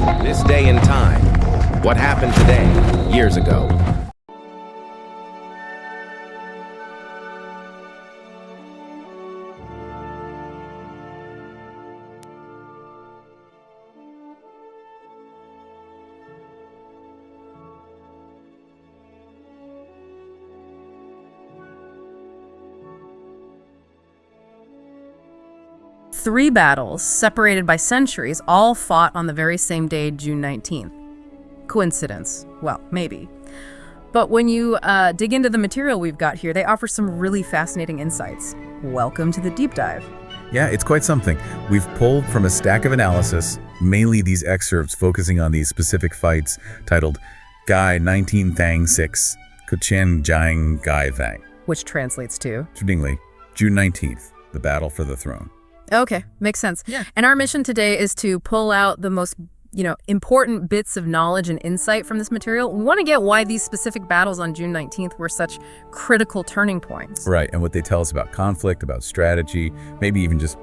This day and time. What happened today, years ago. Three battles, separated by centuries, all fought on the very same day, June 19th. Coincidence? Well, maybe. But when you dig into the material we've got here, they offer some really fascinating insights. Welcome to the deep dive. Yeah, it's quite something. We've pulled from a stack of analysis, mainly these excerpts focusing on these specific fights, titled Gai 19 Thang 6, Kuchen Jiang Gai Thang. Which translates to? Interestingly, June 19th, the battle for the throne. Okay, makes sense. Yeah. And our mission today is to pull out the most, important bits of knowledge and insight from this material. We want to get why these specific battles on June 19th were such critical turning points. Right, and what they tell us about conflict, about strategy, maybe even just,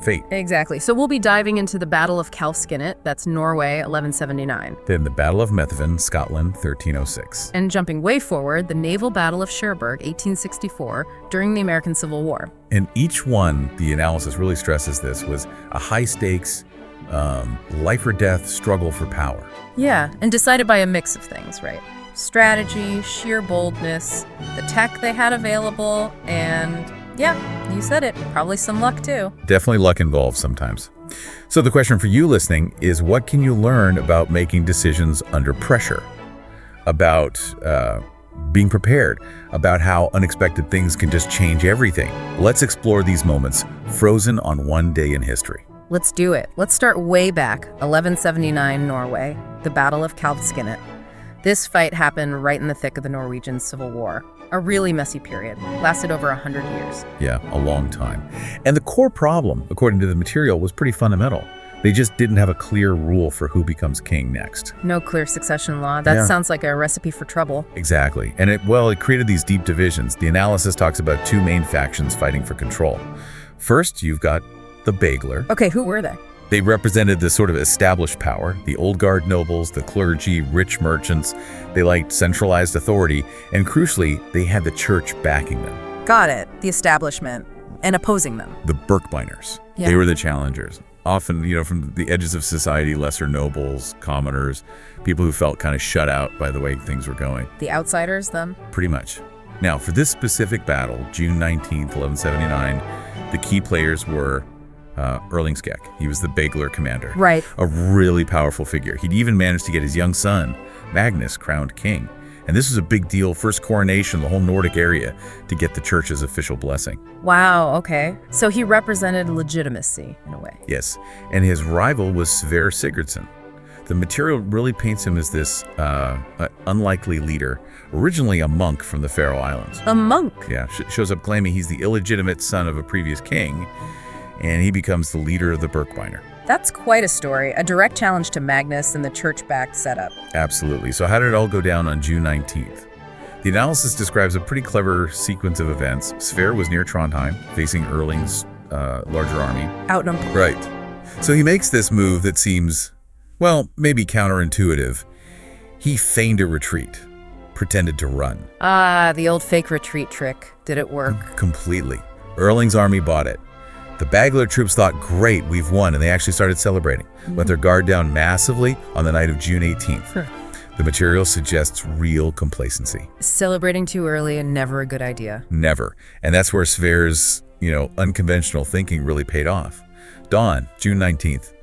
fate. Exactly. So we'll be diving into the Battle of Kalvskinnet, that's Norway, 1179. Then the Battle of Methven, Scotland, 1306. And jumping way forward, the Naval Battle of Cherbourg, 1864, during the American Civil War. And each one, the analysis really stresses this, was a high-stakes, life or death struggle for power. Yeah, and decided by a mix of things, right? Strategy, sheer boldness, the tech they had available, and yeah, you said it, probably some luck too. Definitely luck involved sometimes. So the question for you listening is, what can you learn about making decisions under pressure? About being prepared, about how unexpected things can just change everything. Let's explore these moments frozen on one day in history. Let's do it. Let's start way back, 1179 Norway, the Battle of Kalvskinnet. This fight happened right in the thick of the Norwegian Civil War. A really messy period, lasted over 100 years. Yeah, a long time. And the core problem, according to the material, was pretty fundamental. They just didn't have a clear rule for who becomes king next. No clear succession law. That sounds like a recipe for trouble. Exactly. And it created these deep divisions. The analysis talks about two main factions fighting for control. First, you've got the Bagler. Okay, who were they? They represented the sort of established power, the old guard nobles, the clergy, rich merchants. They liked centralized authority, and crucially, they had the church backing them. Got it. The establishment. And opposing them. The Birkbeiners. Yeah. They were the challengers. Often, from the edges of society, lesser nobles, commoners, people who felt kind of shut out by the way things were going. The outsiders, then? Pretty much. Now, for this specific battle, June 19th, 1179, the key players were Erling Skakke. He was the Bagler commander. Right. A really powerful figure. He'd even managed to get his young son, Magnus, crowned king. And this was a big deal, first coronation in the whole Nordic area to get the church's official blessing. Wow, okay. So he represented legitimacy, in a way. Yes. And his rival was Sverre Sigurdsson. The material really paints him as this unlikely leader, originally a monk from the Faroe Islands. A monk? Yeah, shows up claiming he's the illegitimate son of a previous king, and he becomes the leader of the Birkbeiner. That's quite a story, a direct challenge to Magnus and the church-backed setup. Absolutely. So how did it all go down on June 19th? The analysis describes a pretty clever sequence of events. Sverre was near Trondheim, facing Erling's larger army. Outnumbered. Right. So he makes this move that seems, maybe counterintuitive. He feigned a retreat, pretended to run. Ah, the old fake retreat trick. Did it work? Completely. Erling's army bought it. The Bagler troops thought, great, we've won, and they actually started celebrating. Let their guard down massively on the night of June 18th. Sure. The material suggests real complacency. Celebrating too early and never a good idea. Never. And that's where Sverre's, unconventional thinking really paid off. Dawn, June 19th.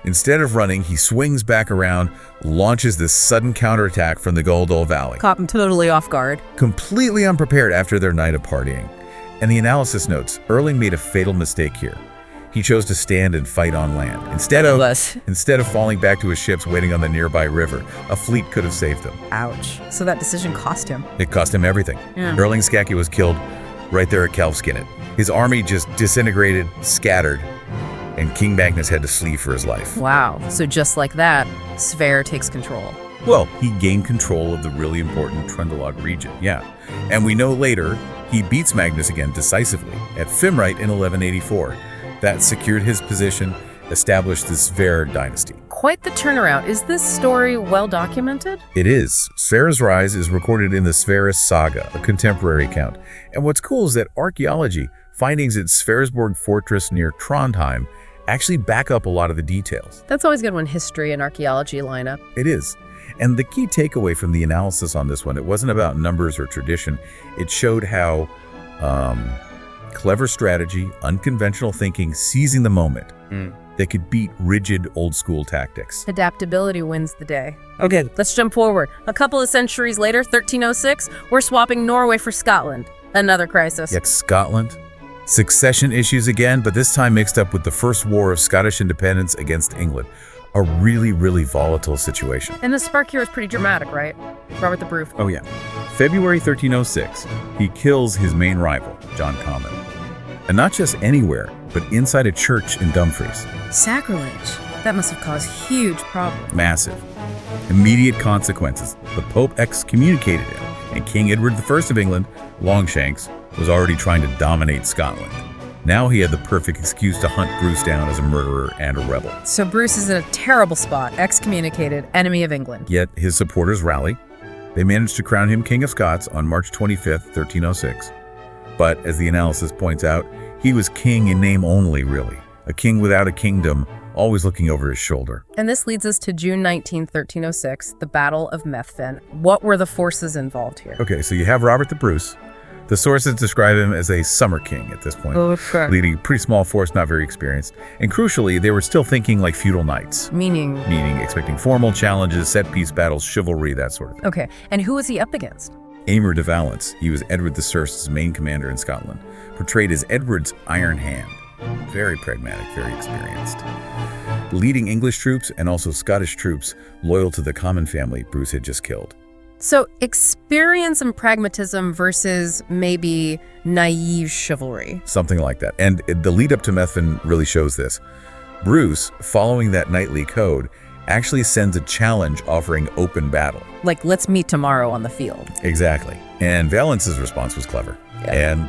Instead of running, he swings back around, launches this sudden counterattack from the Goldol Valley. Caught him totally off guard. Completely unprepared after their night of partying. And the analysis notes, Erling made a fatal mistake here. He chose to stand and fight on land. Instead of falling back to his ships waiting on the nearby river, a fleet could have saved them. Ouch. So that decision cost him. It cost him everything. Yeah. Erling Skakke was killed right there at Kalvskinnet. His army just disintegrated, scattered, and King Magnus had to flee for his life. Wow. So just like that, Sverre takes control. Well, he gained control of the really important Trøndelag region, yeah. And we know later, he beats Magnus again decisively at Fimrite in 1184. That secured his position, established the Sverre dynasty. quite the turnaround. Is this story well documented? It is. Sverre's rise is recorded in the Sverre Saga, a contemporary account. And what's cool is that archaeology findings at Sverresborg Fortress near Trondheim actually back up a lot of the details. That's always good when history and archaeology line up. It is. And the key takeaway from the analysis on this one, it wasn't about numbers or tradition. It showed how clever strategy, unconventional thinking, seizing the moment, they could beat rigid old-school tactics. Adaptability wins the day. Okay, let's jump forward. A couple of centuries later, 1306, we're swapping Norway for Scotland. Another crisis. Yet Scotland? Succession issues again, but this time mixed up with the First War of Scottish independence against England. A really, really volatile situation. And the spark here is pretty dramatic, right? Robert the Bruce. Oh yeah. February 1306, he kills his main rival, John Comyn. And not just anywhere, but inside a church in Dumfries. Sacrilege. That must have caused huge problems. Massive. Immediate consequences. The Pope excommunicated him, and King Edward I of England, Longshanks, was already trying to dominate Scotland. Now he had the perfect excuse to hunt Bruce down as a murderer and a rebel. So Bruce is in a terrible spot, excommunicated, enemy of England. Yet his supporters rally. They managed to crown him King of Scots on March 25th, 1306. But, as the analysis points out, he was king in name only, really. A king without a kingdom, always looking over his shoulder. And this leads us to June 19, 1306, the Battle of Methven. What were the forces involved here? Okay, so you have Robert the Bruce. The sources describe him as a summer king at this point, leading a pretty small force, not very experienced. And crucially, they were still thinking like feudal knights. Meaning expecting formal challenges, set-piece battles, chivalry, that sort of thing. Okay, and who was he up against? Aymer de Valence. He was Edward I's main commander in Scotland, portrayed as Edward's iron hand. Very pragmatic, very experienced. Leading English troops and also Scottish troops loyal to the Comyn family Bruce had just killed. So experience and pragmatism versus maybe naive chivalry. Something like that. And the lead up to Methven really shows this. Bruce, following that knightly code, actually sends a challenge offering open battle. Like, let's meet tomorrow on the field. Exactly. And Valence's response was clever and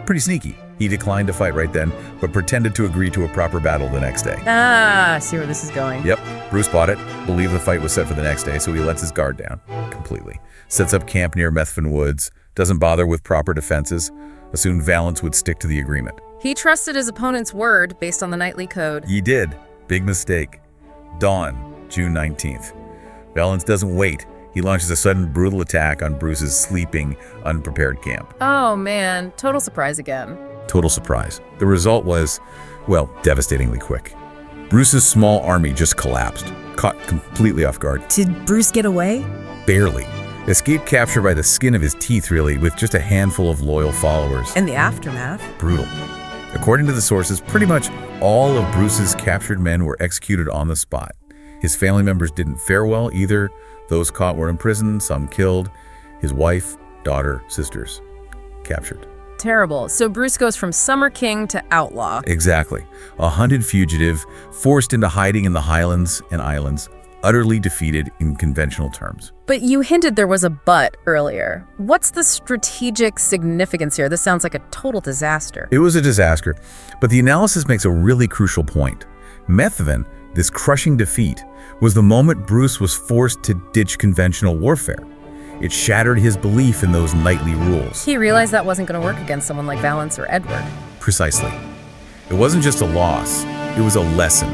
pretty sneaky. He declined to fight right then, but pretended to agree to a proper battle the next day. Ah, I see where this is going. Yep. Bruce bought it, believed the fight was set for the next day, so he lets his guard down completely. Sets up camp near Methven Woods, doesn't bother with proper defenses, assumed Valence would stick to the agreement. He trusted his opponent's word based on the knightly code. He did. Big mistake. Dawn, June 19th. Valence doesn't wait. He launches a sudden brutal attack on Bruce's sleeping, unprepared camp. Oh man, total surprise again. Total surprise. The result was, well, devastatingly quick. Bruce's small army just collapsed, caught completely off guard. Did Bruce get away? Barely. Escaped capture by the skin of his teeth, really, with just a handful of loyal followers. And the aftermath? Brutal. According to the sources, pretty much all of Bruce's captured men were executed on the spot. His family members didn't fare well either. Those caught were imprisoned, some killed. His wife, daughter, sisters, captured. Terrible. So Bruce goes from summer king to outlaw. Exactly. A hunted fugitive, forced into hiding in the Highlands and Islands, utterly defeated in conventional terms. But you hinted there was a but earlier. What's the strategic significance here? This sounds like a total disaster. It was a disaster, but the analysis makes a really crucial point. Methven, this crushing defeat, was the moment Bruce was forced to ditch conventional warfare. It shattered his belief in those knightly rules. He realized that wasn't going to work against someone like Valence or Edward. Precisely. It wasn't just a loss, it was a lesson.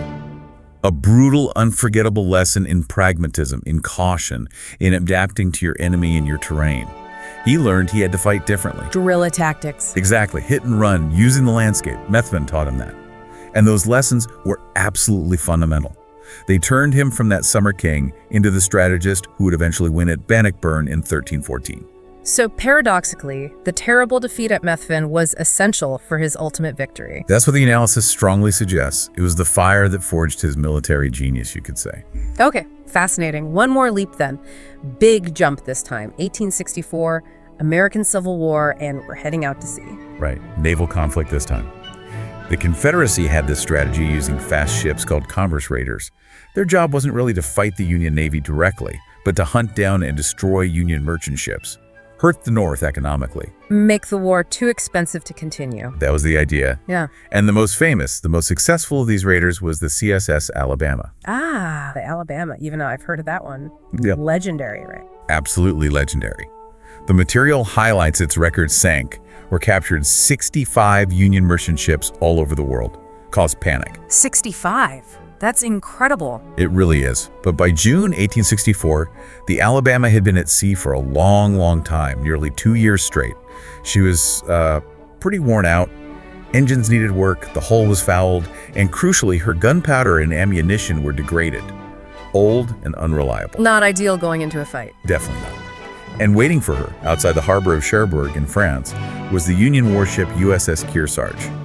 A brutal, unforgettable lesson in pragmatism, in caution, in adapting to your enemy and your terrain. He learned he had to fight differently. Guerrilla tactics. Exactly. Hit and run, using the landscape. Methven taught him that. And those lessons were absolutely fundamental. They turned him from that summer king into the strategist who would eventually win at Bannockburn in 1314. So paradoxically, the terrible defeat at Methven was essential for his ultimate victory. That's what the analysis strongly suggests. It was the fire that forged his military genius, you could say. Okay, fascinating. One more leap then. Big jump this time. 1864, American Civil War, and we're heading out to sea. Right, naval conflict this time. The Confederacy had this strategy using fast ships called commerce raiders. Their job wasn't really to fight the Union Navy directly, but to hunt down and destroy Union merchant ships. hurt the North economically. Make the war too expensive to continue. That was the idea. Yeah. And the most famous, the most successful of these raiders was the CSS Alabama. Ah, the Alabama, even though I've heard of that one. Yep. Legendary, right? Absolutely legendary. The material highlights its record sank or captured 65 Union merchant ships all over the world. Caused panic. 65. That's incredible. It really is. But by June 1864, the Alabama had been at sea for a long, long time, nearly 2 years straight. She was pretty worn out. Engines needed work, the hull was fouled, and crucially, her gunpowder and ammunition were degraded. Old and unreliable. Not ideal going into a fight. Definitely not. And waiting for her, outside the harbor of Cherbourg in France, was the Union warship USS Kearsarge,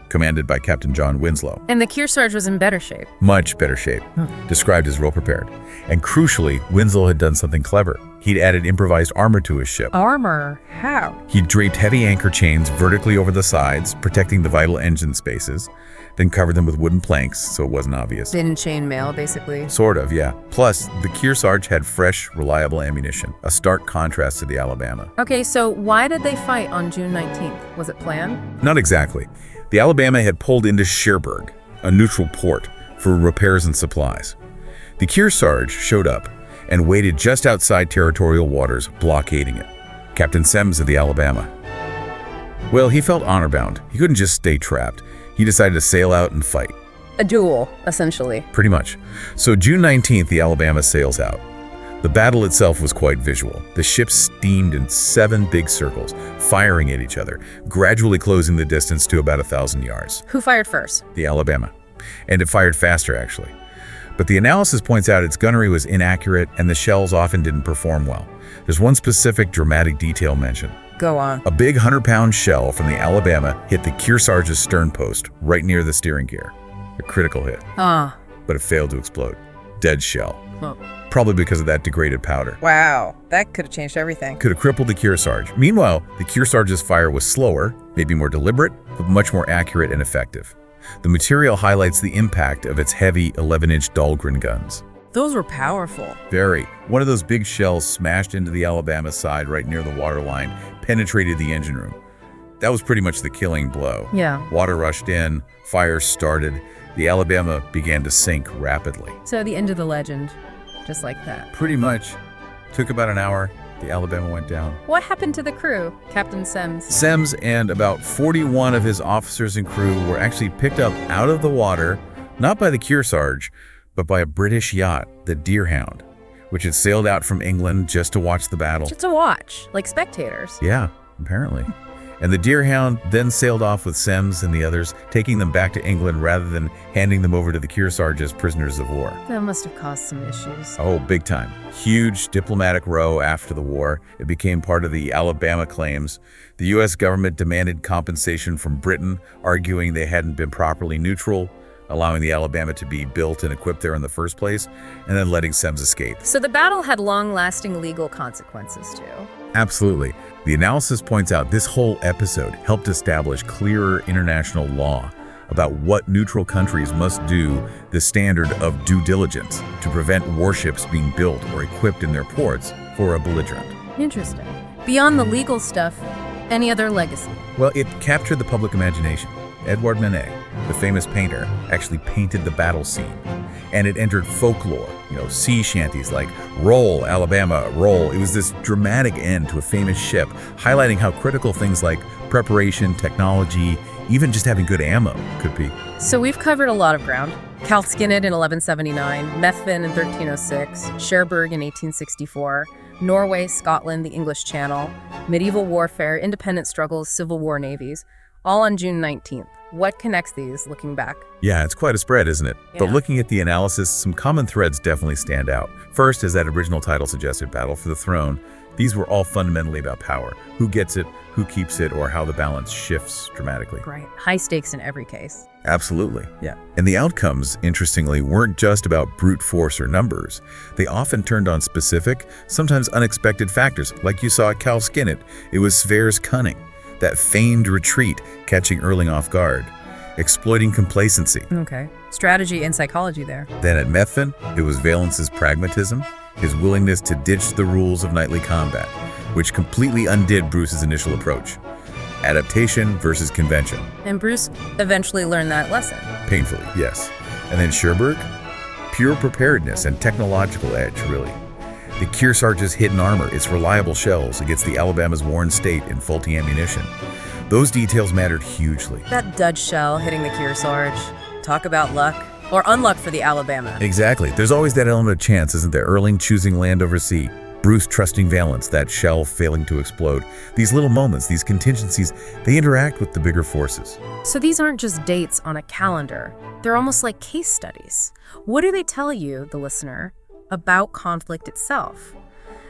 commanded by Captain John Winslow. And the Kearsarge was in better shape. Much better shape, described as well prepared. And crucially, Winslow had done something clever. He'd added improvised armor to his ship. Armor? How? He'd draped heavy anchor chains vertically over the sides, protecting the vital engine spaces, then covered them with wooden planks so it wasn't obvious. Thin chainmail, basically. Sort of, yeah. Plus, the Kearsarge had fresh, reliable ammunition, a stark contrast to the Alabama. Okay, so why did they fight on June 19th? Was it planned? Not exactly. The Alabama had pulled into Cherbourg, a neutral port, for repairs and supplies. The Kearsarge showed up and waited just outside territorial waters, blockading it. Captain Semmes of the Alabama. Well, he felt honor-bound. He couldn't just stay trapped. He decided to sail out and fight. A duel, essentially. Pretty much. So June 19th, the Alabama sails out. The battle itself was quite visual. The ships steamed in 7 big circles, firing at each other, gradually closing the distance to about 1,000 yards. Who fired first? The Alabama. And it fired faster, actually. But the analysis points out its gunnery was inaccurate and the shells often didn't perform well. There's one specific dramatic detail mentioned. Go on. A big 100-pound shell from the Alabama hit the Kearsarge's stern post, right near the steering gear. A critical hit. Ah. But it failed to explode. Dead shell. Huh. Probably because of that degraded powder. Wow, that could have changed everything. Could have crippled the Kearsarge. Meanwhile, the Kearsarge's fire was slower, maybe more deliberate, but much more accurate and effective. The material highlights the impact of its heavy 11-inch Dahlgren guns. Those were powerful. Very. One of those big shells smashed into the Alabama's side right near the waterline, penetrated the engine room. That was pretty much the killing blow. Yeah. Water rushed in, fire started. The Alabama began to sink rapidly. So the end of the legend, just like that. Pretty much. Took about an hour. The Alabama went down. What happened to the crew, Captain Semmes? Semmes and about 41 of his officers and crew were actually picked up out of the water, not by the Kearsarge, but by a British yacht, the Deerhound, which had sailed out from England just to watch the battle. Just to watch, like spectators. Yeah, apparently. And the Deerhound then sailed off with Semmes and the others, taking them back to England rather than handing them over to the Kearsarge as prisoners of war. That must have caused some issues. Oh, big time. Huge diplomatic row after the war. It became part of the Alabama claims. The U.S. government demanded compensation from Britain, arguing they hadn't been properly neutral, allowing the Alabama to be built and equipped there in the first place, and then letting Semmes escape. So the battle had long-lasting legal consequences, too. Absolutely. The analysis points out this whole episode helped establish clearer international law about what neutral countries must do, the standard of due diligence, to prevent warships being built or equipped in their ports for a belligerent. Interesting. Beyond the legal stuff, any other legacy? Well, it captured the public imagination. Edouard Manet, the famous painter, actually painted the battle scene. And it entered folklore, sea shanties like "Roll, Alabama, roll." It was this dramatic end to a famous ship, highlighting how critical things like preparation, technology, even just having good ammo could be. So we've covered a lot of ground. Kalvskinnet in 1179, Methven in 1306, Cherbourg in 1864, Norway, Scotland, the English Channel, medieval warfare, independence struggles, Civil War navies, all on June 19th. What connects these, looking back? Yeah, it's quite a spread, isn't it? Yeah. But looking at the analysis, some common threads definitely stand out. First, as that original title suggested, Battle for the Throne, these were all fundamentally about power. Who gets it, who keeps it, or how the balance shifts dramatically. Right. High stakes in every case. Absolutely. Yeah. And the outcomes, interestingly, weren't just about brute force or numbers. They often turned on specific, sometimes unexpected factors, like you saw at Kalvskinnet. It was Sverre's cunning, that feigned retreat catching Erling off guard, exploiting complacency. Okay. Strategy and psychology there. Then at Methven, it was Valence's pragmatism, his willingness to ditch the rules of knightly combat. which completely undid Bruce's initial approach. Adaptation versus convention. And Bruce eventually learned that lesson. Painfully, yes. And then Cherbourg? Pure preparedness and technological edge, really. The Kearsarge's hidden armor, its reliable shells against the Alabama's worn state and faulty ammunition. Those details mattered hugely. That dud shell hitting the Kearsarge. Talk about luck. Or unluck for the Alabama. Exactly. There's always that element of chance, isn't there? Erling choosing land over sea. Bruce trusting Valence, that shell failing to explode. These little moments, these contingencies, they interact with the bigger forces. So these aren't just dates on a calendar. They're almost like case studies. What do they tell you, the listener, about conflict itself?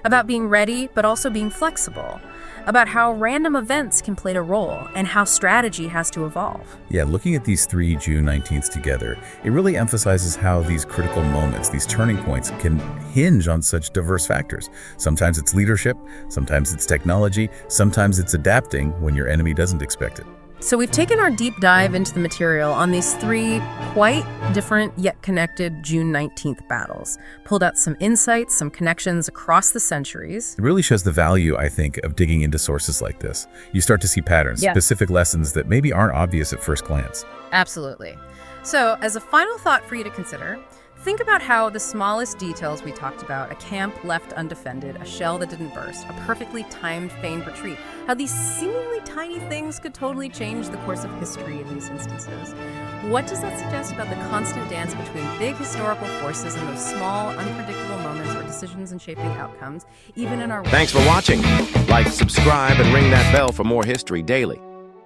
About being ready, but also being flexible. About how random events can play a role and how strategy has to evolve. Yeah, looking at these 3 June 19th together, it really emphasizes how these critical moments, these turning points, can hinge on such diverse factors. Sometimes it's leadership, sometimes it's technology, sometimes it's adapting when your enemy doesn't expect it. So we've taken our deep dive into the material on these 3 quite different yet connected June 19th battles, pulled out some insights, some connections across the centuries. It really shows the value, I think, of digging into sources like this. You start to see patterns, specific lessons that maybe aren't obvious at first glance. Absolutely. So as a final thought for you to consider, think about how the smallest details we talked about, a camp left undefended, a shell that didn't burst, a perfectly timed feigned retreat, how these seemingly tiny things could totally change the course of history in these instances. What does that suggest about the constant dance between big historical forces and those small, unpredictable moments or decisions in shaping outcomes, even in our... Thanks for watching. Like, subscribe, and ring that bell for more history daily.